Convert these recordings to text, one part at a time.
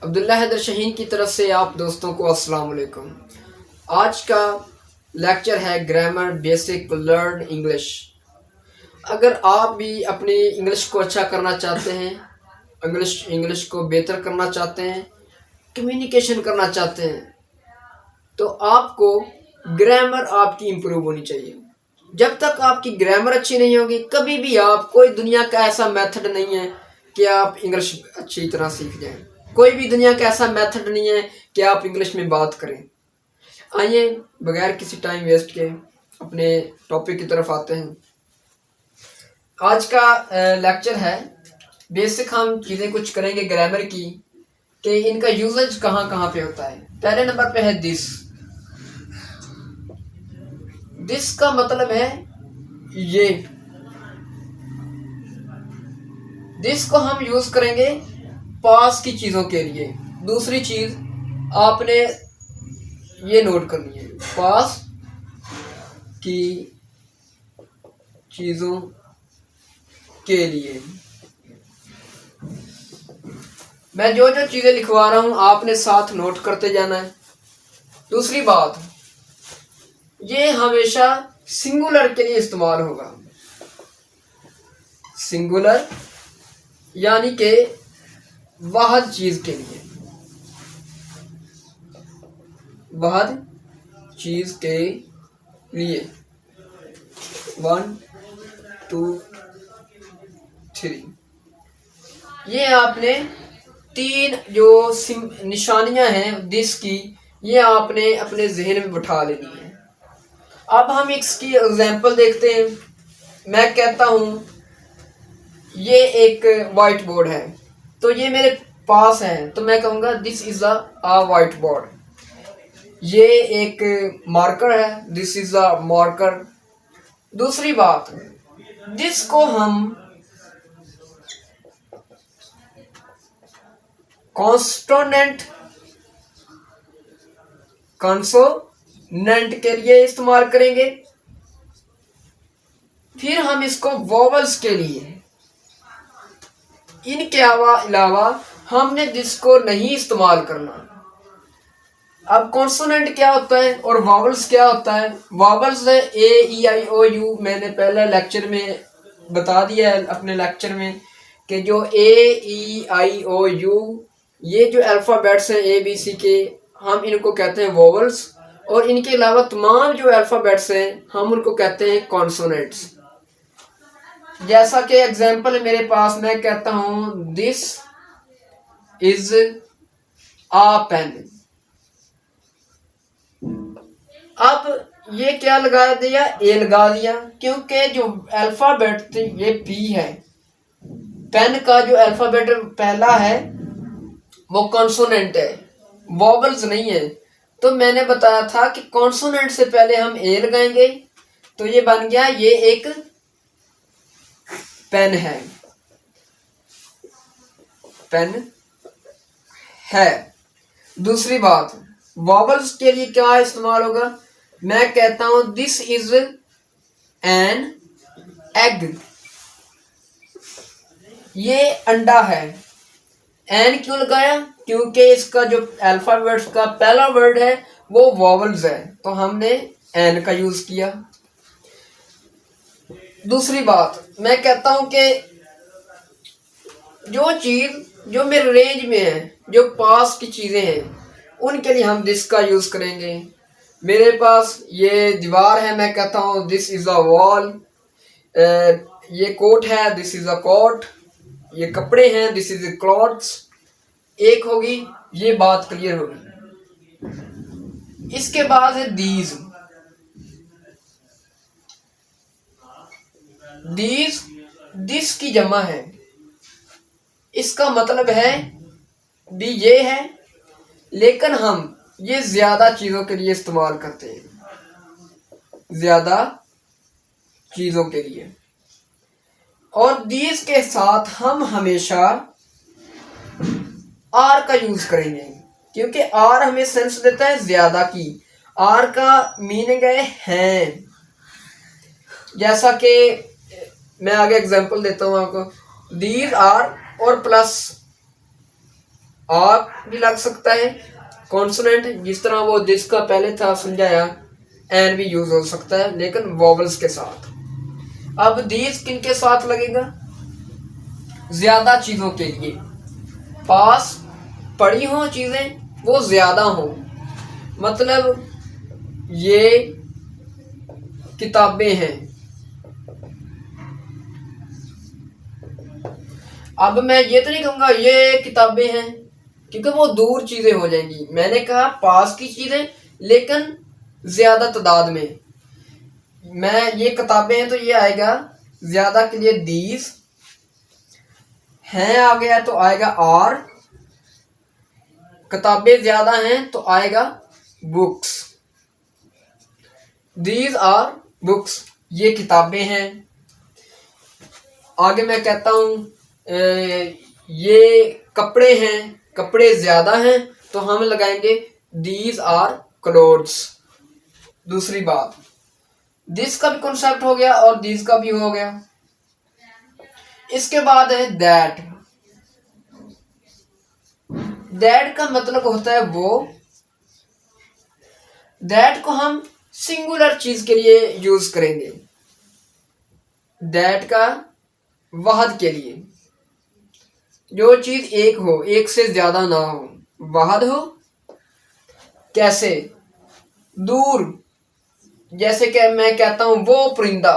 अब्दुल्ला हैदर शहीन की तरफ से आप दोस्तों को अस्सलाम वालेकुम। आज का लेक्चर है ग्रामर बेसिक लर्न इंग्लिश। अगर आप भी अपनी इंग्लिश को अच्छा करना चाहते हैं, इंग्लिश को बेहतर करना चाहते हैं, कम्युनिकेशन करना चाहते हैं, तो आपको ग्रामर आपकी इम्प्रूव होनी चाहिए। जब तक आपकी ग्रामर अच्छी नहीं होगी, कभी भी आप कोई दुनिया का ऐसा मेथड नहीं है कि आप इंग्लिश अच्छी तरह सीख जाएं। कोई भी दुनिया का ऐसा मेथड नहीं है कि आप इंग्लिश में बात करें। आइए बगैर किसी टाइम वेस्ट के अपने टॉपिक की तरफ आते हैं। आज का लेक्चर है बेसिक। हम चीज़ें कुछ करेंगे ग्रामर की कि इनका यूजेज कहाँ कहाँ पे होता है। पहले नंबर पे है दिस। दिस का मतलब है ये। दिस को हम यूज करेंगे पास की चीजों के लिए। दूसरी चीज आपने ये नोट करनी है, पास की चीजों के लिए। मैं जो जो चीजें लिखवा रहा हूं आपने साथ नोट करते जाना है। दूसरी बात, ये हमेशा सिंगुलर के लिए इस्तेमाल होगा। सिंगुलर यानी कि वाहद चीज के लिए, वाहद चीज के लिए। 1 2 3। ये आपने तीन जो निशानियां हैं दिस की, ये आपने अपने जहन में बिठा लेनी है। अब हम इसकी एग्जांपल देखते हैं। मैं कहता हूं ये एक वाइट बोर्ड है, तो ये मेरे पास है, तो मैं कहूँगा this is a white board. ये एक मार्कर है, दिस इज अ मार्कर। दूसरी बात, दिस को हम कॉन्सोनेंट के लिए इस्तेमाल करेंगे। फिर हम इसको वोवल्स के लिए, इनके अलावा हमने दिस को नहीं इस्तेमाल करना। अब कॉन्सोनेंट क्या होता है और वॉवल्स क्या होता है? वॉवल्स है ए ई आई ओ यू। मैंने पहले लेक्चर में बता दिया है अपने लेक्चर में कि जो ए ई आई ओ यू, ये जो अल्फ़ाबेट्स हैं ए बी सी के, हम इनको कहते हैं वॉवल्स। और इनके अलावा तमाम जो अल्फ़ाबेट्स हैं हम उनको कहते हैं कॉन्सोनेंट्स। जैसा कि एग्जाम्पल मेरे पास, मैं कहता हूं दिस इज आ पेन। अब ये क्या लगा दिया? ए लगा दिया, क्योंकि जो अल्फाबेट ये पी है। पेन का जो अल्फाबेट पहला है वो कॉन्सोनेंट है, वॉवल्स नहीं है। तो मैंने बताया था कि कॉन्सोनेंट से पहले हम ए लगाएंगे, तो ये बन गया ये एक पेन है, पेन है। दूसरी बात, वॉवल्स के लिए क्या इस्तेमाल होगा? मैं कहता हूं दिस इज एन एग। ये अंडा है। एन क्यों लगाया? क्योंकि इसका जो अल्फाबेट्स का पहला वर्ड है वो वॉवल्स है, तो हमने एन का यूज किया। दूसरी बात, मैं कहता हूं कि जो चीज जो मेरे रेंज में है, जो पास की चीजें हैं, उनके लिए हम दिस का यूज करेंगे। मेरे पास ये दीवार है, मैं कहता हूं दिस इज अ वॉल। ये कोट है, दिस इज अ कोट। ये कपड़े हैं, दिस इज क्लॉथ्स। एक होगी, ये बात क्लियर होगी। इसके बाद है दीज। दीज दिस की जमा है, इसका मतलब है भी ये है, लेकिन हम ये ज्यादा चीजों के लिए इस्तेमाल करते हैं, ज्यादा चीजों के लिए। और दीज के साथ हम हमेशा आर का यूज करेंगे, क्योंकि आर हमें सेंस देता है ज्यादा की। आर का मीनिंग है हैं। जैसा कि मैं आगे एग्जांपल देता हूं आपको। दीज आर और प्लस आ भी लग सकता है कॉन्सोनेंट, जिस तरह वो दिस का पहले था समझाया, एन भी यूज हो सकता है लेकिन वॉवल्स के साथ। अब दीज किन के साथ लगेगा? ज्यादा चीजों के लिए, पास पड़ी हो चीजें वो ज्यादा हो, मतलब ये किताबें हैं। अब मैं ये तो नहीं कहूंगा ये किताबें हैं, क्योंकि वो दूर चीजें हो जाएंगी। मैंने कहा पास की चीजें लेकिन ज्यादा तादाद में। मैं ये किताबें हैं तो ये आएगा ज्यादा के लिए दीज, हैं आ गया तो आएगा आर, किताबें ज्यादा हैं तो आएगा बुक्स। दीज आर बुक्स, ये किताबें हैं। आगे मैं कहता हूं ये कपड़े हैं, कपड़े ज्यादा हैं तो हम लगाएंगे दीज आर क्लोथ्स। दूसरी बात, दिस का भी कॉन्सेप्ट हो गया और दीज का भी हो गया। इसके बाद है दैट। दैट का मतलब होता है वो। दैट को हम सिंगुलर चीज के लिए यूज करेंगे, दैट का वहद के लिए, जो चीज एक हो, एक से ज्यादा ना हो, वहद हो। कैसे? दूर, जैसे कि मैं कहता हूं वो परिंदा,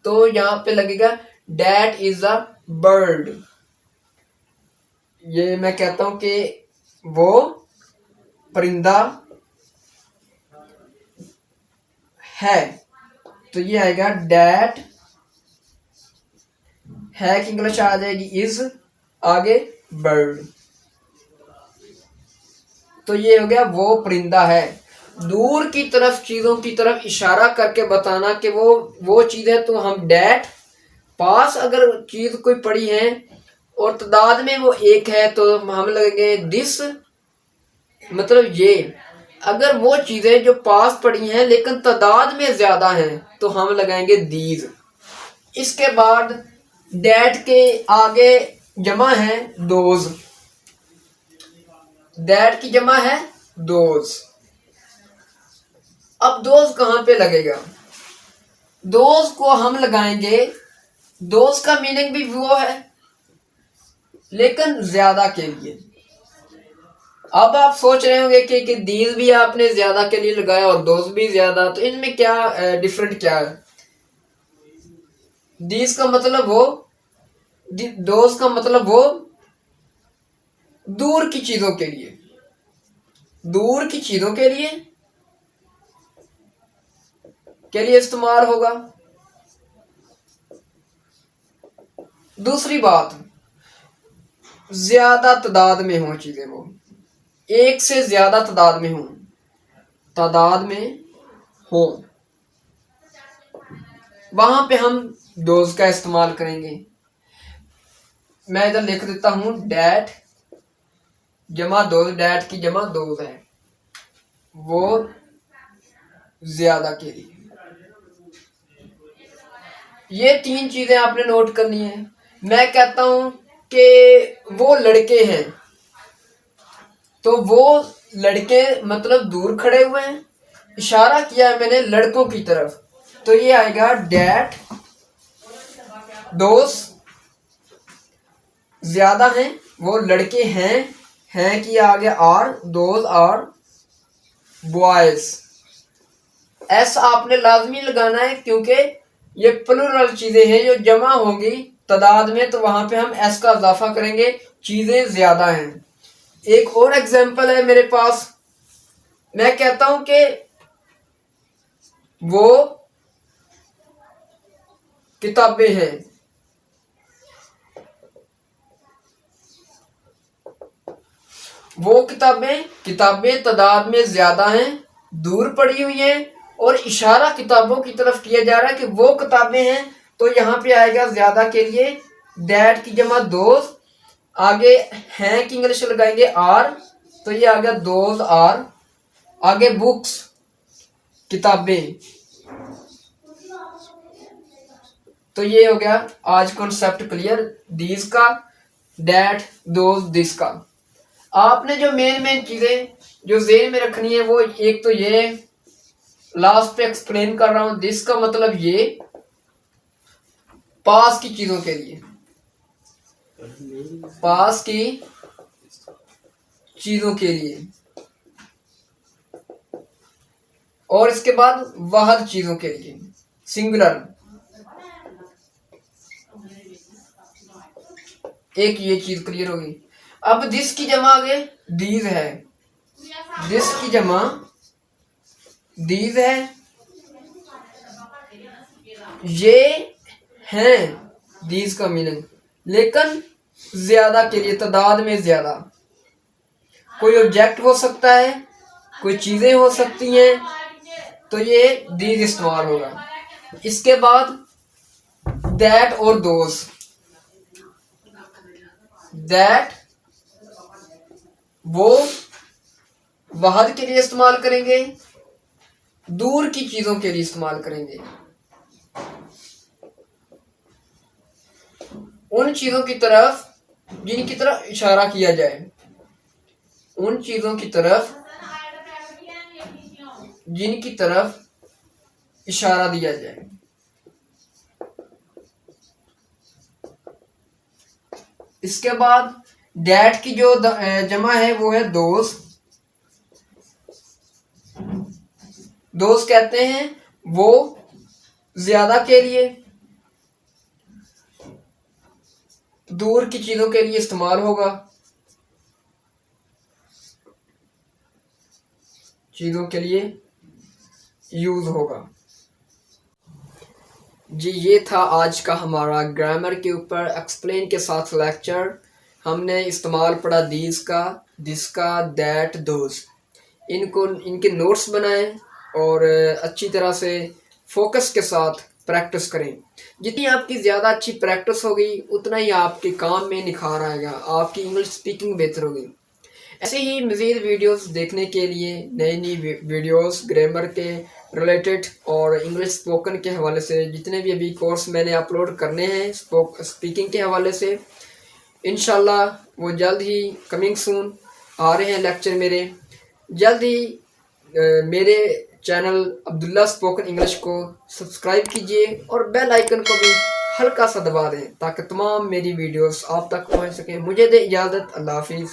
तो यहां पे लगेगा दैट इज अ बर्ड। ये मैं कहता हूं कि वो परिंदा है, तो ये आएगा दैट, है की इंग्लिश आ जाएगी इज, आगे बर्ड, तो ये हो गया वो परिंदा है। दूर की तरफ चीजों की तरफ इशारा करके बताना कि वो चीज है तो हम डैट। पास अगर चीज कोई पड़ी है और तादाद में वो एक है तो हम लगेंगे दिस, मतलब ये। अगर वो चीजें जो पास पड़ी हैं लेकिन तादाद में ज्यादा हैं तो हम लगाएंगे दीज। इसके बाद डैट के आगे जमा है दोज, दैट की जमा है दोज। अब दोज कहां पे लगेगा? दोज को हम लगाएंगे, दोज का मीनिंग भी वो है लेकिन ज्यादा के लिए। अब आप सोच रहे होंगे कि दीज भी आपने ज्यादा के लिए लगाया और दोज भी ज्यादा, तो इनमें क्या डिफरेंट क्या है? दीज का मतलब वो, दोज का मतलब वो दूर की चीजों के लिए, दूर की चीजों के लिए इस्तेमाल होगा। दूसरी बात, ज्यादा तादाद में हो चीजें, वो एक से ज्यादा तादाद में हो, तादाद में हो, वहां पे हम दोज का इस्तेमाल करेंगे। मैं इधर लिख देता हूं डैट जमा दोज, डैट की जमा दोज है, वो ज्यादा के लिए। ये तीन चीजें आपने नोट करनी है। मैं कहता हूं कि वो लड़के हैं, तो वो लड़के मतलब दूर खड़े हुए हैं, इशारा किया है मैंने लड़कों की तरफ, तो ये आएगा डैट दोस, ज्यादा हैं वो लड़के हैं कि आगे are, those are boys. S आपने लाजमी लगाना है क्योंकि ये प्लूरल चीजें हैं जो जमा होंगी तादाद में, तो वहां पे हम एस का इजाफा करेंगे, चीजें ज्यादा हैं। एक और एग्जांपल है मेरे पास, मैं कहता हूं कि वो किताबें हैं, वो किताबें तादाद में ज्यादा हैं, दूर पड़ी हुई हैं, और इशारा किताबों की तरफ किया जा रहा है कि वो किताबें हैं, तो यहां पे आएगा ज्यादा के लिए दैट की जमा दोज, आगे हैं की इंग्लिश लगाएंगे आर, तो ये आ गया दोज आर, आगे बुक्स किताबें, तो ये हो गया आज कॉन्सेप्ट क्लियर, दीज का, डैट दोज दिस का। आपने जो मेन चीजें जो ज़हन में रखनी है वो एक तो ये लास्ट पे एक्सप्लेन कर रहा हूं, दिस का मतलब ये पास की चीजों के लिए, पास की चीजों के लिए, और इसके बाद वाहद चीजों के लिए, सिंगुलर। एक ये चीज क्लियर होगी। अब दिस की जमा आगे दीज है, दिस की जमा दीज है, ये हैं दीज का मीनिंग, लेकिन ज्यादा के लिए, तादाद में ज्यादा। कोई ऑब्जेक्ट हो सकता है, कोई चीजें हो सकती हैं, तो ये दीज इस्तेमाल होगा। इसके बाद दैट और दोज, दैट वो वहद के लिए इस्तेमाल करेंगे, दूर की चीजों के लिए इस्तेमाल करेंगे। उन चीजों की तरफ जिनकी तरफ इशारा किया जाए, उन चीजों की तरफ जिनकी तरफ इशारा दिया जाए। इसके बाद डैट की जो जमा है वो है दोस्त। दोस्त कहते हैं वो ज्यादा के लिए, दूर की चीजों के लिए इस्तेमाल होगा, चीजों के लिए यूज होगा। जी ये था आज का हमारा ग्रामर के ऊपर एक्सप्लेन के साथ लेक्चर। हमने इस्तेमाल पढ़ा दीज का, दिस का, दैट, दोज। इनको इनके नोट्स बनाएं और अच्छी तरह से फोकस के साथ प्रैक्टिस करें। जितनी आपकी ज़्यादा अच्छी प्रैक्टिस होगी उतना ही आपके काम में निखार आएगा, आपकी इंग्लिश स्पीकिंग बेहतर होगी। ऐसे ही मज़ीद वीडियोस देखने के लिए, नई वीडियोस ग्रामर के रिलेटेड और इंग्लिश स्पोकन के हवाले से जितने भी अभी कोर्स मैंने अपलोड करने हैं स्पीकिंग के हवाले से, इंशाल्लाह वो जल्द ही कमिंग सून आ रहे हैं लेक्चर मेरे। जल्द ही मेरे चैनल अब्दुल्ला स्पोकन इंग्लिश को सब्सक्राइब कीजिए और बेल आइकन को भी हल्का सा दबा दें ताकि तमाम मेरी वीडियोस आप तक पहुंच सकें। मुझे दे इजाज़त, अल्लाह हाफिज़।